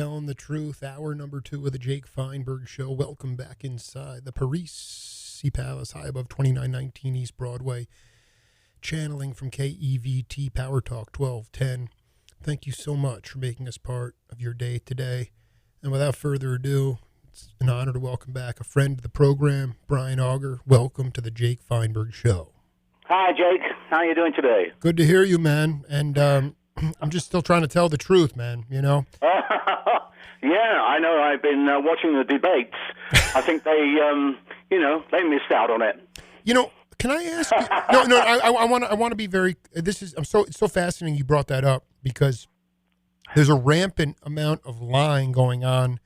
Telling the truth, hour number 2 of the Jake Feinberg Show. Welcome back inside the Parisi Palace, high above 2919 East Broadway. Channeling from KEVT Power Talk 1210. Thank you so much for making us part of your day today. And without further ado, it's an honor to welcome back a friend of the program, Brian Auger. Welcome to the Jake Feinberg Show. Hi, Jake. How are you doing today? Good to hear you, man. And I'm just still trying to tell the truth, man, you know? Yeah, I know. I've been watching the debates. I think they, they missed out on it. You know, can I ask you? No. I want to be very. It's so fascinating you brought that up because there's a rampant amount of lying going on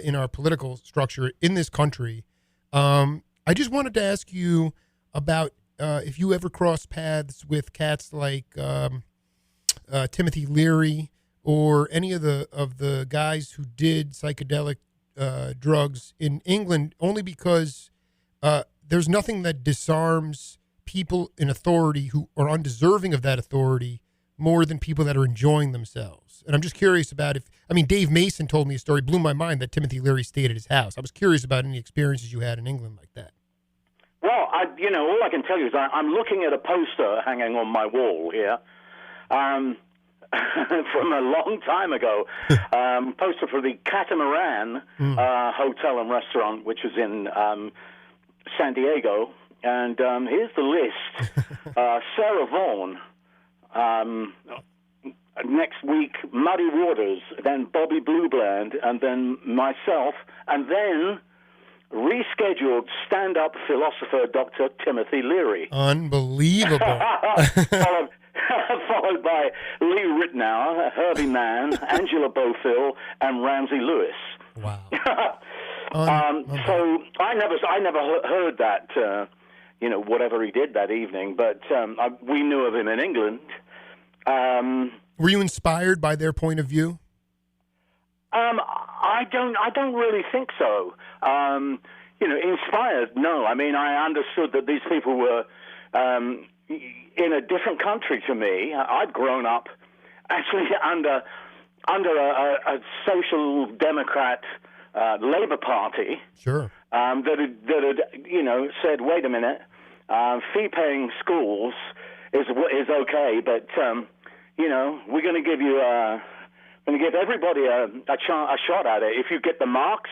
in our political structure in this country. I just wanted to ask you about if you ever cross paths with cats like Timothy Leary or any of the guys who did psychedelic drugs in England, only because there's nothing that disarms people in authority who are undeserving of that authority more than people that are enjoying themselves. And I'm just curious about Dave Mason told me a story, blew my mind, that Timothy Leary stayed at his house. I was curious about any experiences you had in England like that. Well, all I can tell you is I'm looking at a poster hanging on my wall here. From a long time ago, poster for the Catamaran Hotel and Restaurant, which was in San Diego. And here's the list. Sarah Vaughan, next week, Muddy Waters, then Bobby Bluebland, and then myself, and then rescheduled stand-up philosopher Dr. Timothy Leary. Unbelievable. Followed by Lee Ritenour, Herbie Mann, Angela Bofill, and Ramsey Lewis. Wow. So I never heard that, whatever he did that evening, but we knew of him in England. Were you inspired by their point of view? I don't really think so. Inspired, no. I mean, I understood that these people were in a different country to me. I'd grown up actually under a social democrat Labour Party. Sure. That had said, wait a minute, fee-paying schools is okay, but we're going to give you going to give everybody a shot at it. If you get the marks,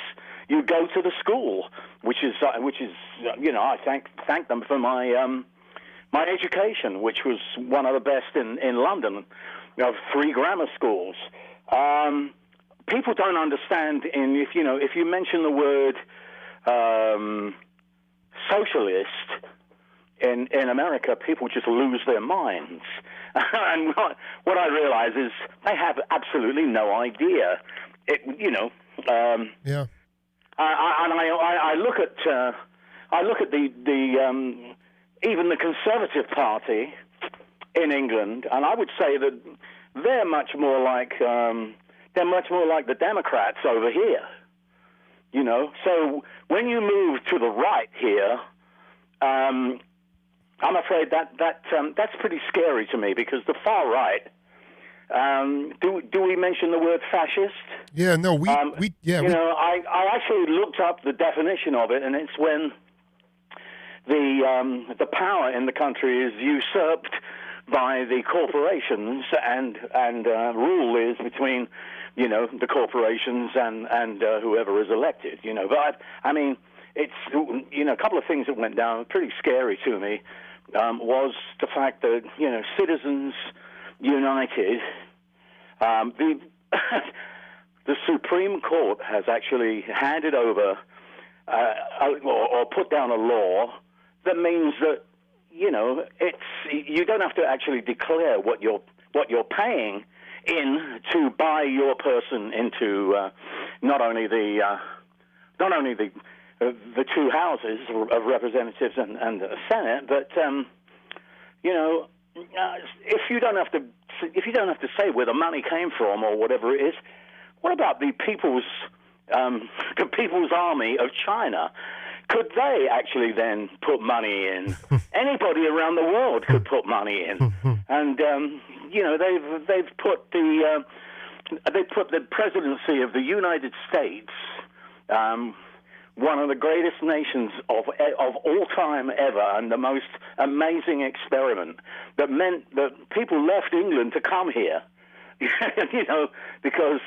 you go to the school, which is I thank them for my education, which was one of the best in London, of 3 grammar schools. People don't understand if you mention the word socialist in America, people just lose their minds. And what I realize is they have absolutely no idea. Yeah. I look at the even the Conservative Party in England, and I would say that they're much more like the Democrats over here. So when you move to the right here, I'm afraid that's pretty scary to me, because the far right. Do we mention the word fascist? Yeah, no, I actually looked up the definition of it, and it's when the power in the country is usurped by the corporations, and rule is between the corporations and whoever is elected. But I mean, it's a couple of things that went down pretty scary to me. Was the fact that Citizens United, the Supreme Court has actually handed over or put down a law that means that you don't have to actually declare what you're paying in to buy your person into not only the 2 houses of representatives and the Senate, but if you don't have to say where the money came from or whatever it is, what about the People's Army of China? Could they actually then put money in? Anybody around the world could put money in, and they've put the they put the presidency of the United States, one of the greatest nations of all time ever, and the most amazing experiment that meant that people left England to come here, you know, because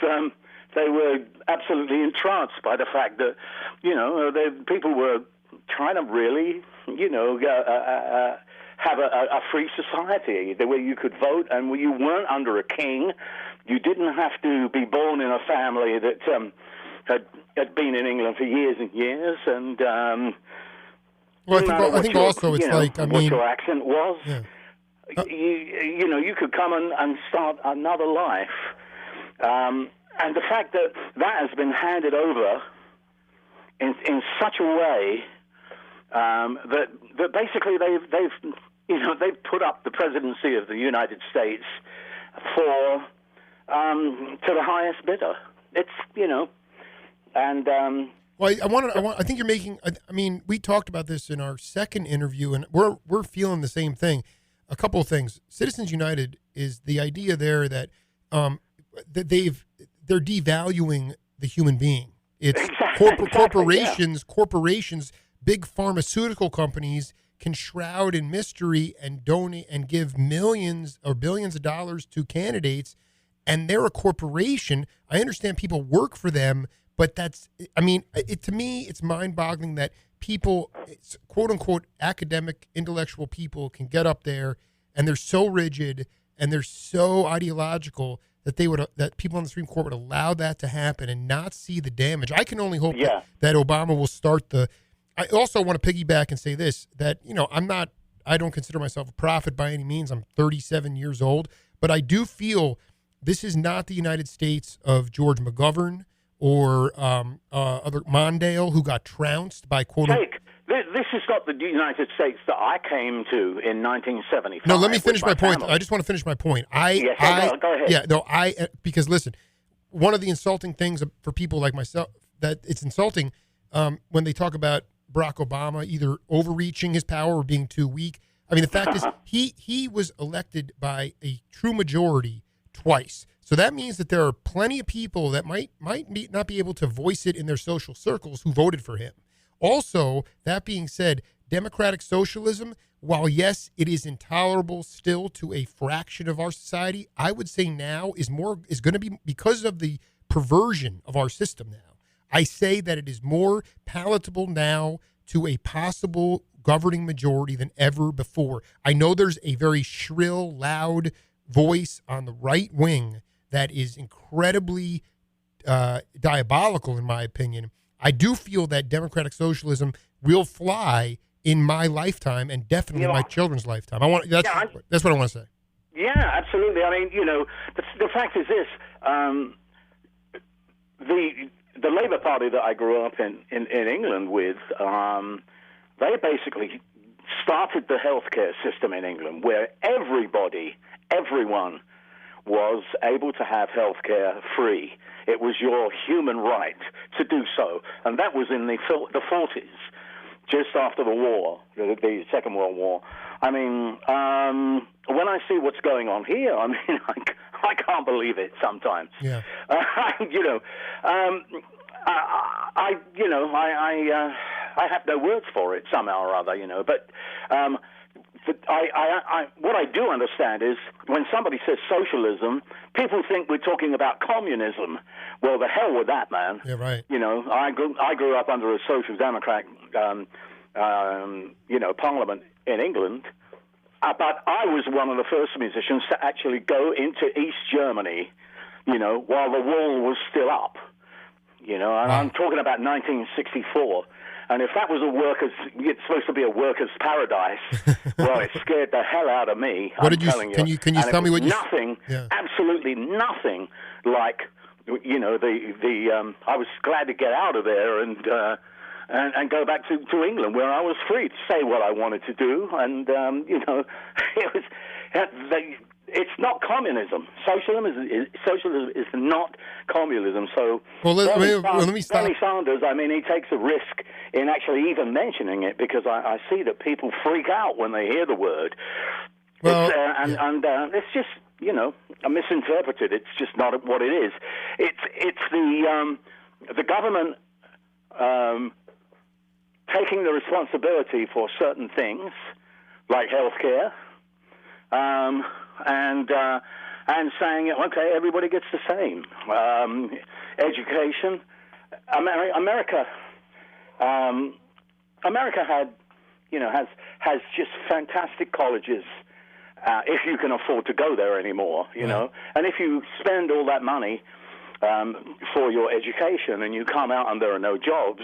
they were absolutely entranced by the fact that, you know, people were trying to really, you know, have a free society where you could vote and where you weren't under a king. You didn't have to be born in a family that had been in England for years and years, and well, I think also it's like, I mean, what your accent was. Yeah. You know, you could come and start another life, and the fact that has been handed over in such a way that basically they've put up the presidency of the United States for to the highest bidder. It's, you know, and well, I think you're making. I mean, we talked about this in our second interview, and we're feeling the same thing. A couple of things. Citizens United is the idea there that they're devaluing the human being. It's corporations, big pharmaceutical companies can shroud in mystery and donate and give millions or billions of dollars to candidates, and they're a corporation. I understand people work for them, but to me, it's mind-boggling that people, quote unquote, academic, intellectual people can get up there and they're so rigid and they're so ideological that that people on the Supreme Court would allow that to happen and not see the damage. I can only hope that Obama will start I also want to piggyback and say this, that, you know, I don't consider myself a prophet by any means. I'm 37 years old, but I do feel this is not the United States of George McGovern or other Mondale, who got trounced by quote. This is not the United States that I came to in 1975. No, let me finish my point. I just want to finish my point. Go ahead. Yeah, no, because listen, one of the insulting things for people like myself, that it's insulting when they talk about Barack Obama either overreaching his power or being too weak. I mean, the fact is he was elected by a true majority twice. So that means that there are plenty of people that might not be able to voice it in their social circles who voted for him. Also, that being said, democratic socialism, while yes, it is intolerable still to a fraction of our society, I would say now is going to be, because of the perversion of our system now, I say that it is more palatable now to a possible governing majority than ever before. I know there's a very shrill, loud voice on the right wing that is incredibly diabolical, in my opinion. I do feel that democratic socialism will fly in my lifetime and definitely in my children's lifetime. That's what I want to say. Yeah, absolutely. I mean, you know, the fact is this: the Labour Party that I grew up in England with, they basically started the healthcare system in England, where everyone was able to have healthcare free. It was your human right to do so, and that was in the 40s, just after the war, the Second World War. I mean, when I see what's going on here, I mean, I can't believe it sometimes. Yeah. You know, I have no words for it somehow or other, you know, but. What I do understand is when somebody says socialism, people think we're talking about communism. Well, the hell with that, man. Yeah, right. You know, I grew up under a social democrat, parliament in England, but I was one of the first musicians to actually go into East Germany, you know, while the wall was still up. You know, and I'm talking about 1964. And if that was it's supposed to be a worker's paradise, well, it scared the hell out of me. What did you? Can you tell me what you? Nothing, absolutely nothing like, you know, I was glad to get out of there and go back to England, where I was free to say what I wanted to do, and you know, it was. It's not communism. Socialism is not communism. So, let me stop. Bernie Sanders, I mean, he takes a risk in actually even mentioning it, because I see that people freak out when they hear the word. Well, it's just, misinterpreted. It's just not what it is. It's the government taking the responsibility for certain things like healthcare, and saying, okay, everybody gets the same. Education. America has just fantastic colleges. If you can afford to go there anymore, and if you spend all that money for your education and you come out and there are no jobs,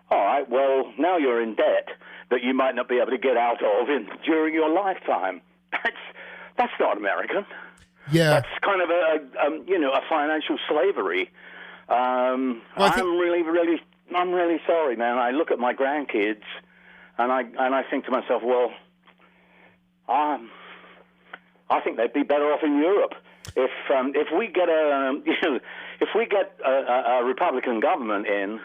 all right, well, now you're in debt that you might not be able to get out of during your lifetime. That's not American. Yeah, that's kind of a financial slavery. I'm really sorry, man. I look at my grandkids and I think to myself, well, I think they'd be better off in Europe if we get a Republican government in.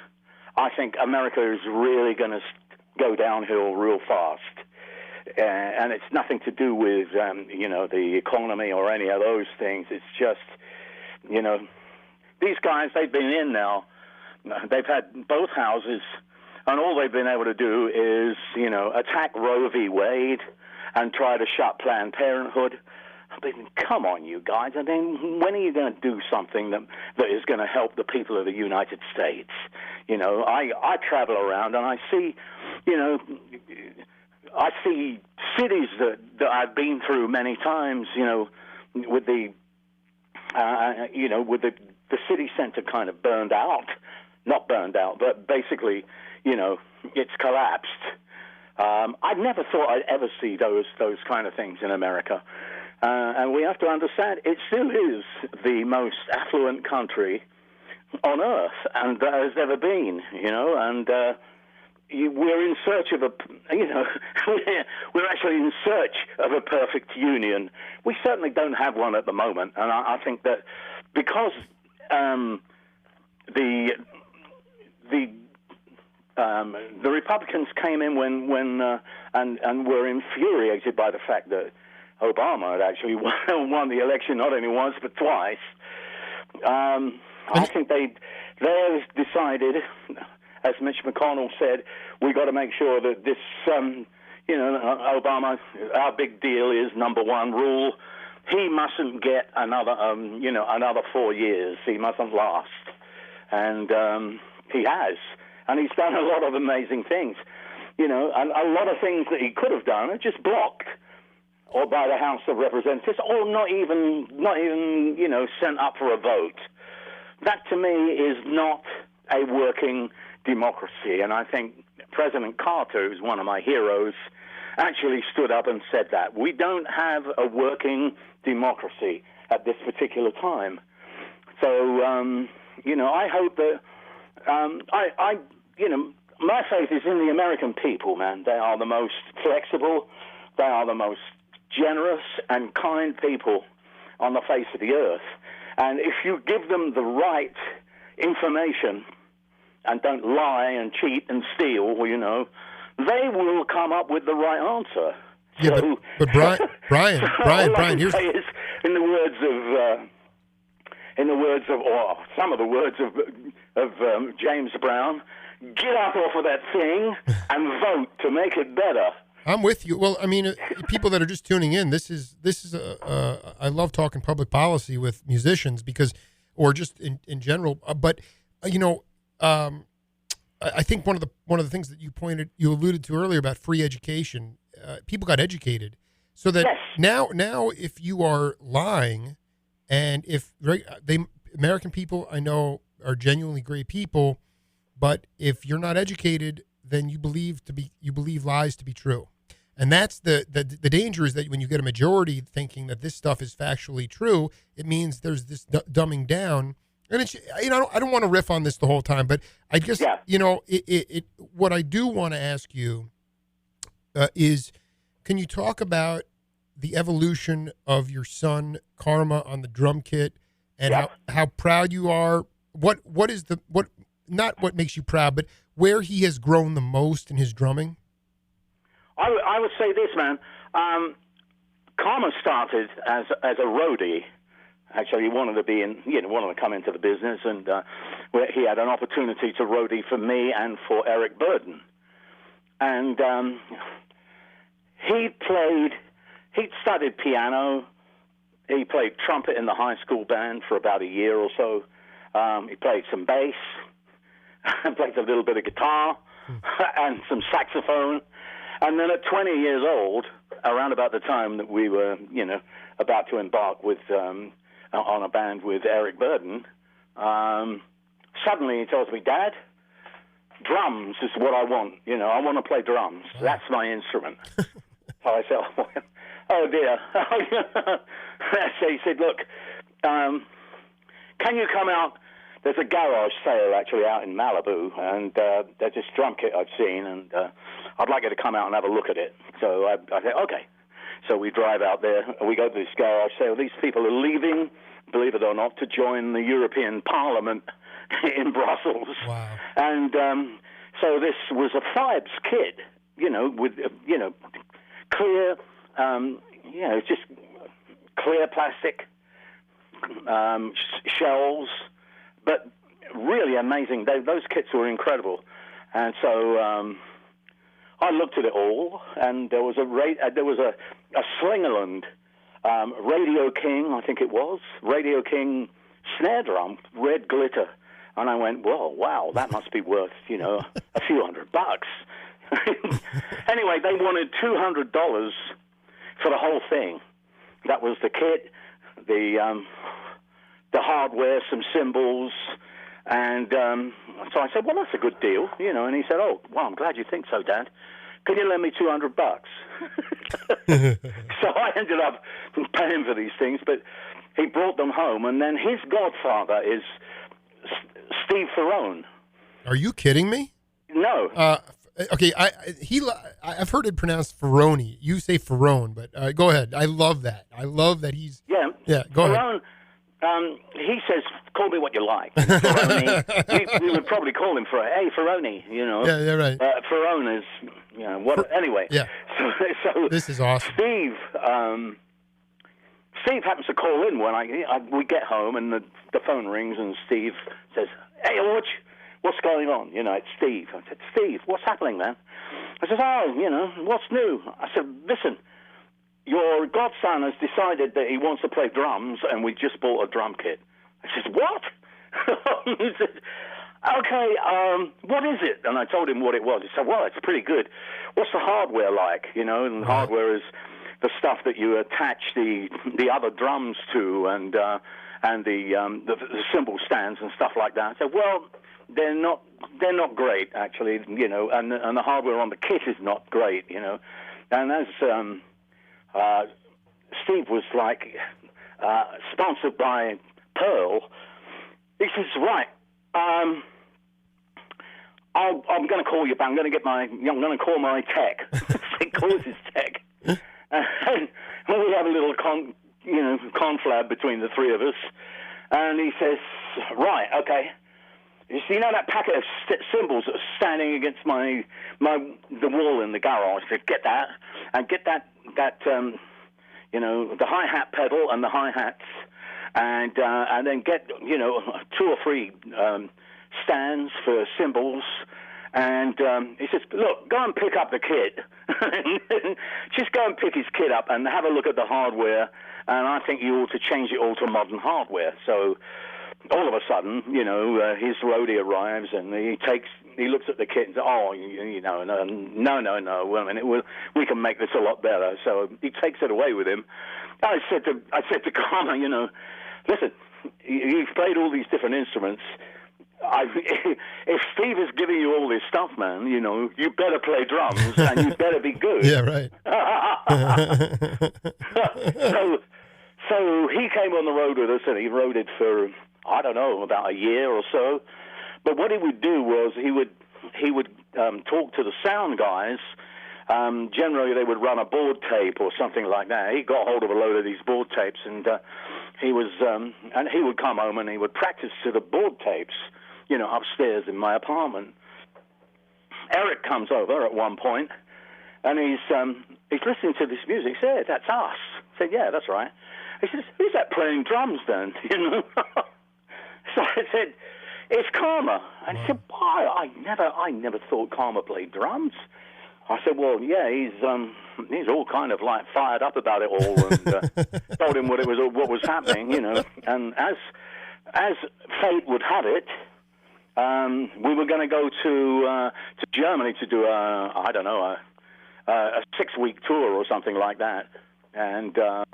I think America is really going to go downhill real fast, and it's nothing to do with the economy or any of those things. It's just these guys, they've been in now. They've had both houses, and all they've been able to do is attack Roe v. Wade and try to shut Planned Parenthood. I mean, come on, you guys. I mean, when are you going to do something that is going to help the people of the United States? I travel around and I see, cities that I've been through many times, with the city center kind of burned out. Not burned out, but basically, it's collapsed. I never thought I'd ever see those kind of things in America. And we have to understand it still is the most affluent country on earth, and that has ever been, and we're in search of we're actually in search of a perfect union. We certainly don't have one at the moment, and I think that because the Republicans came in and were infuriated by the fact that Obama had actually won the election not only once but twice. I think they decided, as Mitch McConnell said, we got to make sure that this, Obama, our big deal is number one rule. He mustn't get another 4 years. He mustn't last, and he has, and he's done a lot of amazing things, and a lot of things that he could have done are just blocked, or by the House of Representatives, or not even sent up for a vote. That to me is not a working democracy, and I think President Carter, who's one of my heroes, actually stood up and said that. We don't have a working democracy at this particular time. So, I hope that, my faith is in the American people, man. They are the most flexible, they are the most generous and kind people on the face of the earth. And if you give them the right information and don't lie and cheat and steal, they will come up with the right answer. Yeah, so, but Brian, here's in the words of James Brown, get up off of that thing and vote to make it better. I'm with you. Well, I mean, people that are just tuning in, this is I love talking public policy with musicians or just in general. But I think one of the things that you alluded to earlier about free education, people got educated, so that now if you are lying, and if American people I know are genuinely great people, but if you're not educated, then you believe lies to be true. And that's the danger, is that when you get a majority thinking that this stuff is factually true, it means there's this dumbing down. And it's, I don't want to riff on this the whole time, but I guess, what I do want to ask you is, can you talk about the evolution of your son Karma on the drum kit, and how proud you are? What not what makes you proud, but where he has grown the most in his drumming? I would say this, man. Karma started as a roadie. Actually, he wanted to come into the business, and he had an opportunity to roadie for me and for Eric Burden. And he studied piano. He played trumpet in the high school band for about a year or so. He played some bass, and played a little bit of guitar, and some saxophone. And then at 20 years old, around about the time that we were, about to embark with on a band with Eric Burden, suddenly he tells me, "Dad, drums is what I want. I want to play drums. That's my instrument." So I said, "Oh dear." So he said, "Look, can you come out? There's a garage sale actually out in Malibu, and there's this drum kit I've seen, and I'd like you to come out and have a look at it." So I said, "Okay." So we drive out there, and we go to this garage sale. These people are leaving, believe it or not, to join the European Parliament in Brussels. Wow. And so this was a Fibes kit, with, clear, just clear plastic shells, but really amazing. Those kits were incredible. And so I looked at it all, and there was a Slingerland Radio King, I think it was, Radio King snare drum, red glitter. And I went, "Well, wow, that must be worth, a few $100. Anyway, they wanted $200 for the whole thing. That was the kit, the hardware, some cymbals, and so I said, "Well, that's a good deal, And he said, "Oh, well, I'm glad you think so, Dad. Can you lend me $200? So I ended up paying for these things, but he brought them home, and then his godfather is Steve Ferrone. Are you kidding me? No. Okay, I've heard it pronounced Ferrone. You say Ferrone, but go ahead. I love that. I love that he's... Yeah, go Ferrone, ahead. He says, "Call me what you like." Ferrone, we would probably call him "Hey, Ferrone," Yeah, right. Ferrone is, anyway. Yeah. So this is awesome. Steve happens to call in when we get home, and the phone rings, and Steve says, "Hey, Auge, what's going on?" It's Steve. I said, "Steve, what's happening, man?" I said, "Oh, what's new?" I said, "Listen, your godson has decided that he wants to play drums, and we just bought a drum kit." I said, "What?" He said, "Okay, what is it?" And I told him what it was. He said, "Well, it's pretty good. What's the hardware like?" And the hardware is the stuff that you attach the other drums to, and the cymbal stands and stuff like that. I said, "Well, they're not great actually, and the hardware on the kit is not great, And as Steve was like sponsored by Pearl, he says, "Right, I'm going to call you back. I'm going to call my tech." He calls his tech. And we have a little conflab between the three of us, and he says, "Right, okay. You see, that packet of cymbals that are standing against the wall in the garage. I said, get that, and get that the hi-hat pedal and the hi-hats, and then get 2 or 3 stands for cymbals." And he says, "Look, go and pick up the kit. Just go and pick his kit up and have a look at the hardware. And I think you ought to change it all to modern hardware." So all of a sudden, his roadie arrives, and he looks at the kit and says, "Oh, no, wait a minute, we can make this a lot better." So he takes it away with him. I said to Karma, "Listen, you've played all these different instruments. If Steve is giving you all this stuff, man, you better play drums and you better be good." Yeah, right. So he came on the road with us, and he rode it for, I don't know, about a year or so. But what he would do was he would talk to the sound guys. Generally, they would run a board tape or something like that. He got hold of a load of these board tapes, and he would come home and he would practice to the board tapes, upstairs in my apartment. Eric comes over at one point, and he's listening to this music. He said, "That's us." I said, yeah, that's right. He says, who's that playing drums then? You know. So I said, it's Karma. And he said, why? I never thought Karma played drums. I said, well, yeah, he's all kind of like fired up about it all, and told him what was happening, you know. And as fate would have it, we were going to go to Germany to do a 6-week tour or something like that. And all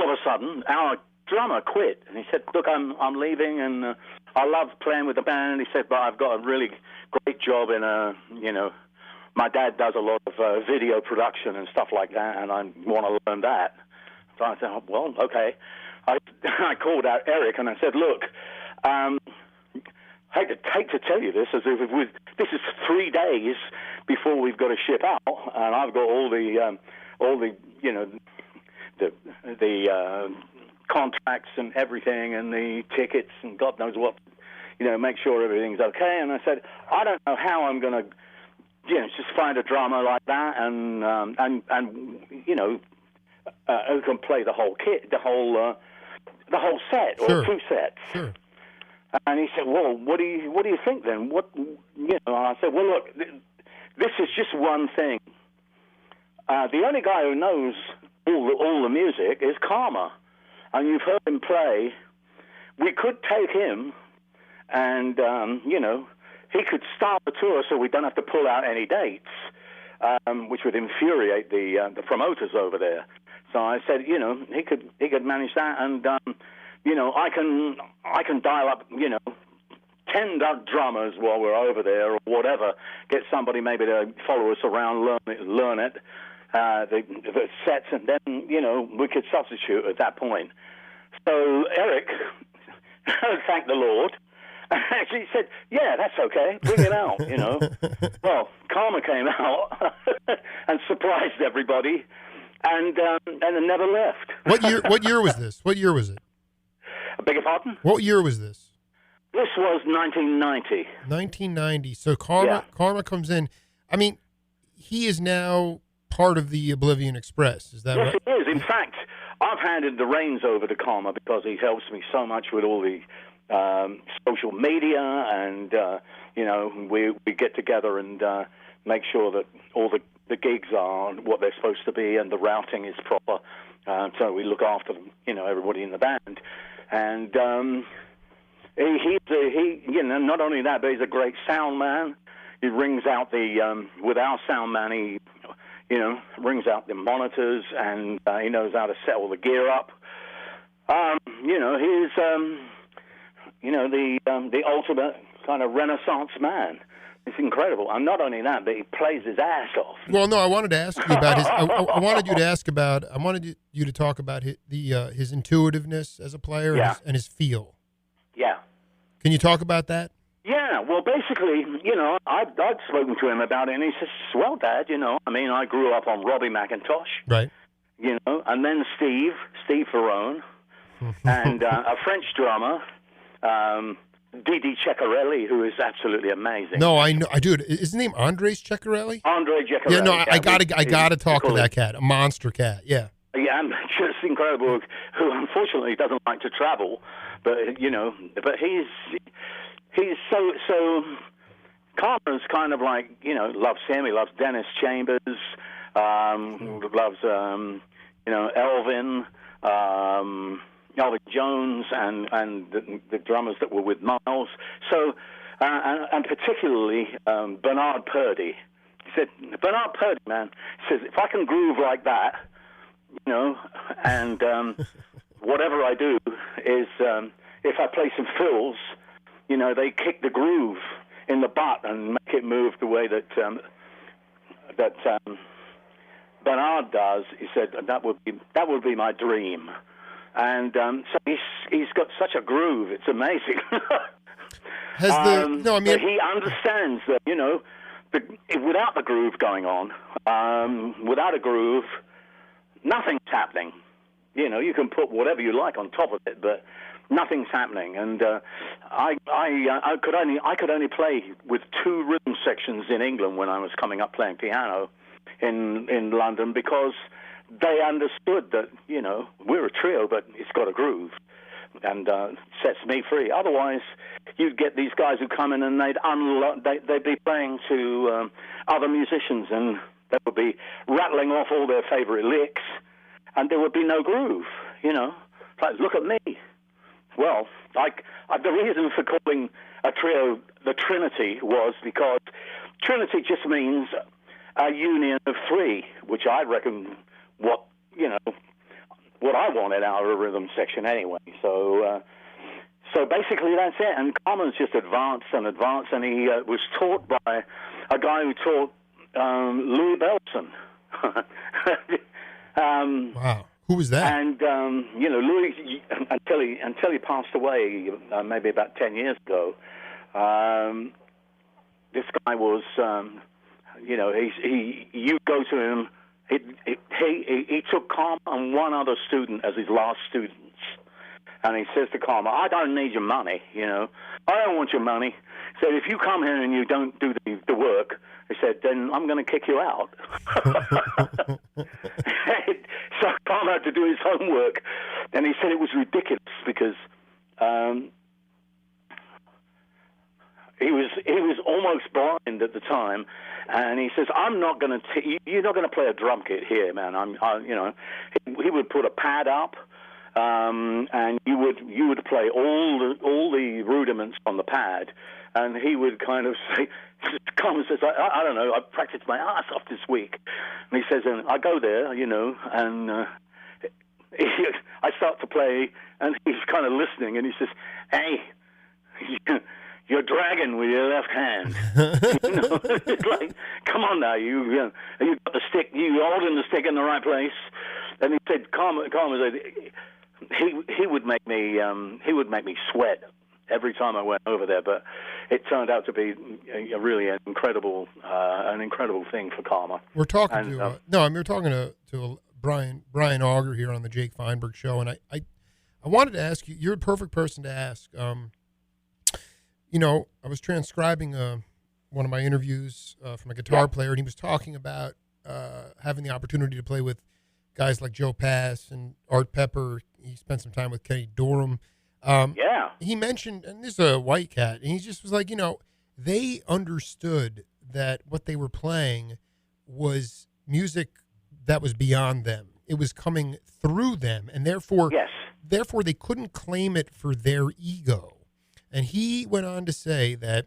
of a sudden, our drummer quit, and he said, look, I'm leaving, and I love playing with the band. He said, but I've got a really great job in my dad does a lot of video production and stuff like that, and I want to learn that. So I said, oh, well, okay. I called out Eric, and I said, look, I hate to tell you this, as if this is 3 days before we've got to ship out, and I've got all the contracts and everything, and the tickets, and God knows what, make sure everything's okay. And I said, I don't know how I'm going to, just find a drummer like that, and who can play the whole kit, the whole set, or sure. 2 sets. Sure. And he said, well, what do you think then? And I said, well, look, this is just one thing. The only guy who knows all the music is Karma, and you've heard him play. We could take him, and he could start the tour, so we don't have to pull out any dates, which would infuriate the promoters over there. So I said, he could manage that, and I can dial up 10 drummers while we're over there, or whatever. Get somebody maybe to follow us around, learn it, the sets, and then we could substitute at that point. So Eric, thank the Lord, actually said, yeah, that's okay, bring it out. Well, Karma came out and surprised everybody, and never left. What year was this? What year was it? I beg your pardon? What year was this? This was 1990. 1990. So Karma comes in. I mean, he is now part of the Oblivion Express. Is that right? Yes, he is. In fact, I've handed the reins over to Karma because he helps me so much with all the social media, and we get together and make sure that all the gigs are what they're supposed to be, and the routing is proper. So we look after everybody in the band, and he not only that, but he's a great sound man. He rings out with our sound man, he rings out the monitors, and he knows how to set all the gear up. He's the ultimate kind of Renaissance man. It's incredible. And not only that, but he plays his ass off. Well, no, I wanted to ask you about his. I wanted you to ask about. I wanted you to talk about his intuitiveness as a player, and his feel. Yeah. Can you talk about that? Yeah. Well, basically, I'd spoken to him about it, and he says, "Well, Dad, I grew up on Robbie McIntosh, right? And then Steve Ferrone, and a French drummer." Didi Ceccarelli, who is absolutely amazing. No, I know. I do. Is his name Andres Ceccarelli? Andre Ceccarelli. Yeah, no, I gotta talk to that cat. A monster cat. Yeah. Yeah, just incredible. Who unfortunately doesn't like to travel, but but he's so. Karma's kind of like loves him. He loves Dennis Chambers. Loves Elvin. Albert Jones and the drummers that were with Miles. So, and particularly Bernard Purdie. He said, Bernard Purdie, man, he says, if I can groove like that, and whatever I do is, if I play some fills, they kick the groove in the butt and make it move the way that Bernard does. He said, that would be my dream. And so he's got such a groove; it's amazing. He understands that without the groove going on, without a groove, nothing's happening. You can put whatever you like on top of it, but nothing's happening. And I could only play with 2 rhythm sections in England when I was coming up playing piano in London, because they understood that, we're a trio, but it's got a groove, and sets me free. Otherwise, you'd get these guys who come in and they'd be playing to other musicians, and they would be rattling off all their favorite licks, and there would be no groove, Like, look at me. Well, the reason for calling a trio the Trinity was because Trinity just means a union of three, which I reckon what I wanted out of a rhythm section anyway. So basically that's it. And Carmen's just advanced, and he was taught by a guy who taught Louis Bellson. Wow. Who was that? And Louis, until he passed away, maybe about 10 years ago, this guy was, you go to him. He took Karma and one other student as his last students, and he says to Karma, "I don't need your money. I don't want your money." He said, "If you come here and you don't do the work," he said, "then I'm going to kick you out." So Karma had to do his homework, and he said it was ridiculous because he was almost blind at the time, and he says, "I'm not going to. You're not going to play a drum kit here, man." He would put a pad up, and you would play all the rudiments on the pad, and he would kind of say, "Come," says, I don't know. I practiced my ass off this week," and he says, "And I go there, and I start to play, and he's kind of listening, and he says, 'Hey, you're dragging with your left hand.'" It's like, "Come on now, you got the stick, you holding the stick in the right place." And he said, "Karma said he would make me sweat every time I went over there, but it turned out to be really an incredible thing for Karma." We're talking we're talking to Brian Auger here on the Jake Feinberg Show, and I wanted to ask you. You're a perfect person to ask. I was transcribing one of my interviews from a guitar player, and he was talking about having the opportunity to play with guys like Joe Pass and Art Pepper. He spent some time with Kenny Dorham. He mentioned, and this is a white cat, and he just was like, they understood that what they were playing was music that was beyond them. It was coming through them, and therefore they couldn't claim it for their ego. And he went on to say that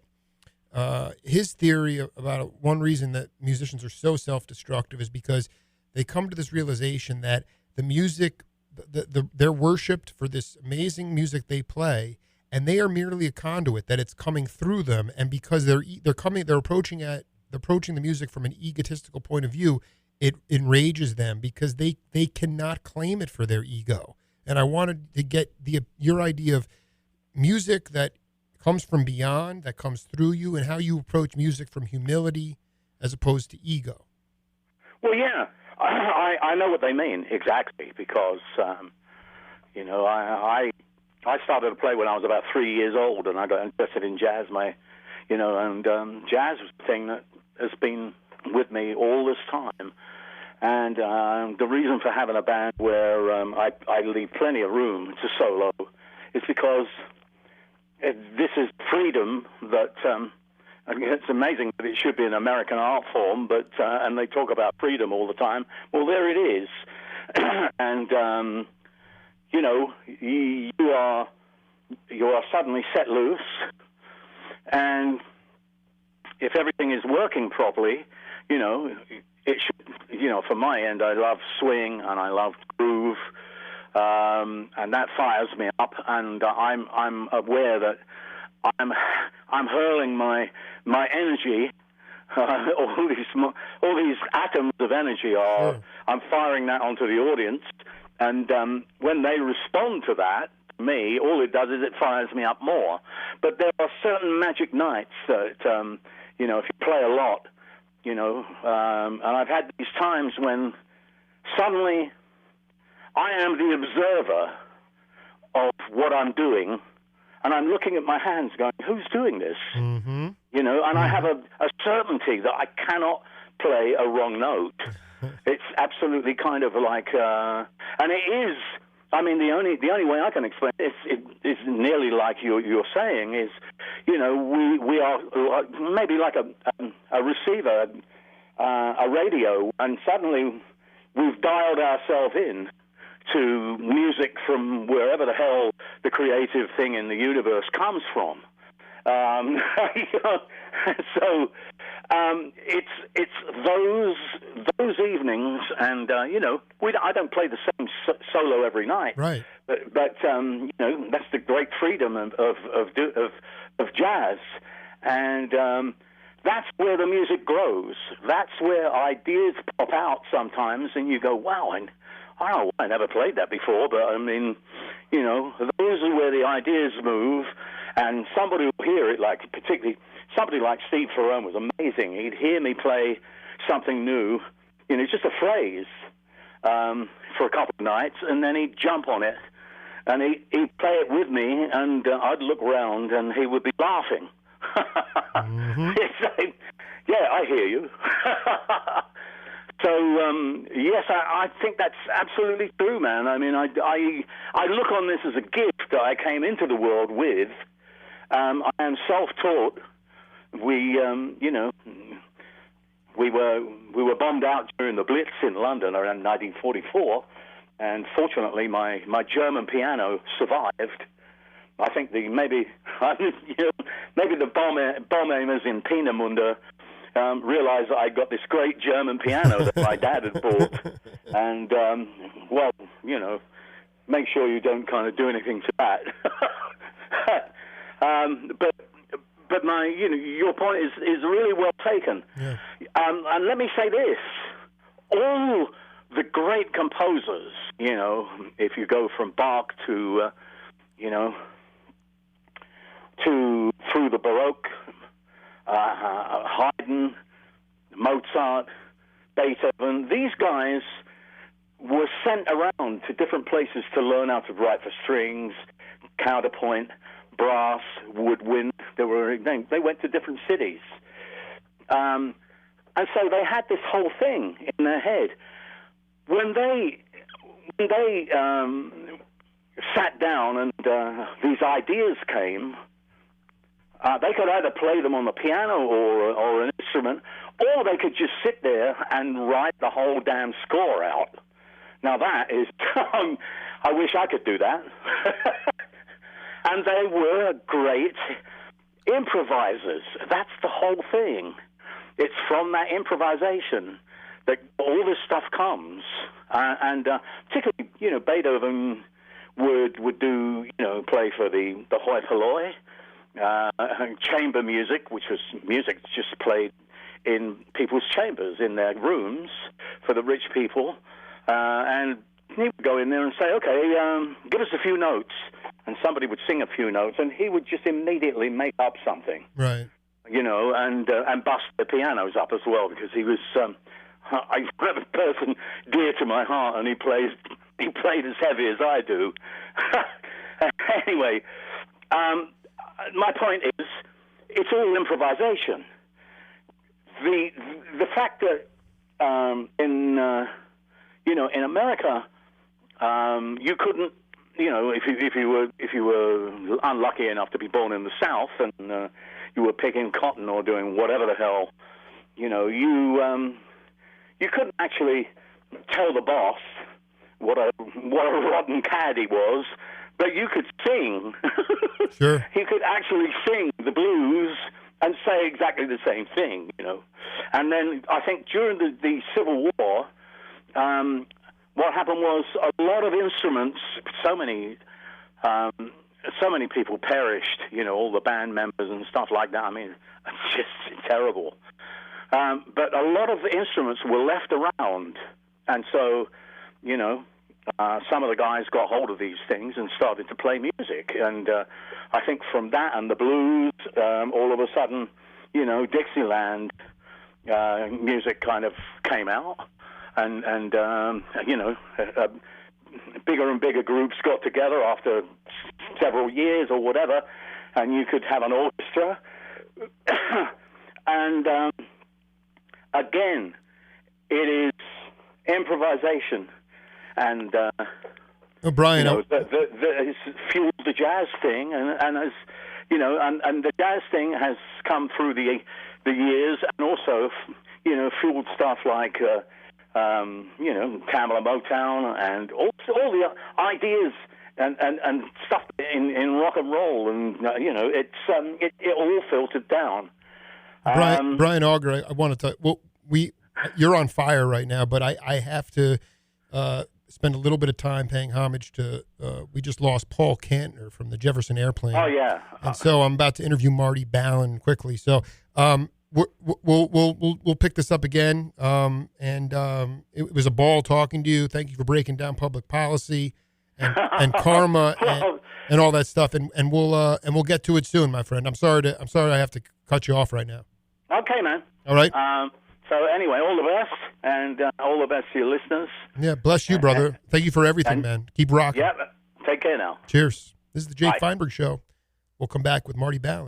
his theory about one reason that musicians are so self-destructive is because they come to this realization that the music, they're worshipped for this amazing music they play, and they are merely a conduit, that it's coming through them. And because they're approaching the music from an egotistical point of view, it enrages them because they cannot claim it for their ego. And I wanted to get your idea of music that comes from beyond, that comes through you, and how you approach music from humility as opposed to ego. Well, yeah, I know what they mean exactly, because I started to play when I was about 3 years old, and I got interested in jazz. Jazz was the thing that has been with me all this time. And the reason for having a band where I leave plenty of room to solo is because this is freedom that, it's amazing that it should be an American art form, but and they talk about freedom all the time. Well, there it is. And, you are suddenly set loose, and if everything is working properly, it should, from my end, I love swing and I love groove, and that fires me up, and I'm aware that I'm hurling my energy, all these atoms of energy are, I'm firing that onto the audience, and when they respond to that, me, all it does is it fires me up more. But there are certain magic nights that, if you play a lot, and I've had these times when suddenly I am the observer of what I'm doing, and I'm looking at my hands going, who's doing this? Mm-hmm. And I have a certainty that I cannot play a wrong note. It's absolutely kind of like, and it is. I mean, the only way I can explain it is nearly like you're saying is, we are maybe like a receiver, a radio, and suddenly we've dialed ourselves in to music from wherever the hell the creative thing in the universe comes from. So it's those evenings, and I don't play the same solo every night, right? But that's the great freedom of jazz, and that's where the music grows. That's where ideas pop out sometimes, and you go, wow, and I never played that before, but I mean, those are where the ideas move. And somebody will hear it, like particularly somebody like Steve Ferrone was amazing. He'd hear me play something new, just a phrase for a couple of nights, and then he'd jump on it, and he'd play it with me, and I'd look around, and he would be laughing. Mm-hmm. He'd say, yeah, I hear you. So, yes, I think that's absolutely true, man. I mean, I look on this as a gift that I came into the world with. I am self-taught. We were bombed out during the Blitz in London around 1944, and fortunately, my German piano survived. I think maybe the bomb aimers in Peenemünde realized that I got this great German piano that my dad had bought, and make sure you don't kind of do anything to that. But my, your point is really well taken. Yeah. And let me say this: all the great composers, if you go from Bach to through the Baroque, Haydn, Mozart, Beethoven, these guys were sent around to different places to learn how to write for strings, counterpoint, brass, woodwind. They went to different cities. And so they had this whole thing in their head. When they sat down and these ideas came, they could either play them on the piano or an instrument, or they could just sit there and write the whole damn score out. Now that is, I wish I could do that. And they were great improvisers. That's the whole thing. It's from that improvisation that all this stuff comes. And particularly, Beethoven would do, play for the hoi polloi, chamber music, which was music just played in people's chambers, in their rooms, for the rich people. And he would go in there and say, okay, give us a few notes. And somebody would sing a few notes, and he would just immediately make up something. Right. And bust the pianos up as well, because he was a person dear to my heart, and he played as heavy as I do. Anyway, my point is, it's all improvisation. The fact that in America, you couldn't, if you were unlucky enough to be born in the South and you were picking cotton or doing whatever the hell, you couldn't actually tell the boss what a rotten cad he was, but you could sing. Sure. He could actually sing the blues and say exactly the same thing, And then I think during the Civil War, what happened was a lot of instruments, so many people perished, all the band members and stuff like that. I mean, it's just terrible. But a lot of the instruments were left around. And so, some of the guys got hold of these things and started to play music. And I think from that and the blues, all of a sudden, Dixieland music kind of came out. And bigger and bigger groups got together after several years or whatever, and you could have an orchestra. And again, it is improvisation, and Brian, it's fueled the jazz thing, and as you know, and the jazz thing has come through the years, and also fueled stuff like Tamla Motown, and all the ideas and stuff in rock and roll, and it all filtered down. Brian Auger, I want to tell you're on fire right now, but I have to spend a little bit of time paying homage to. We just lost Paul Kantner from the Jefferson Airplane. Oh yeah, and so I'm about to interview Marty Ballin quickly. So we'll pick this up again. It was a ball talking to you. Thank you for breaking down public policy and karma and all that stuff. And we'll get to it soon, my friend. I'm sorry I have to cut you off right now. Okay, man. All right. So anyway, all the best, and all the best to your listeners. Yeah, bless you, brother. Thank you for everything, man. Keep rocking. Yeah, take care now. Cheers. This is the Jake Feinberg Show. We'll come back with Marty Ballin.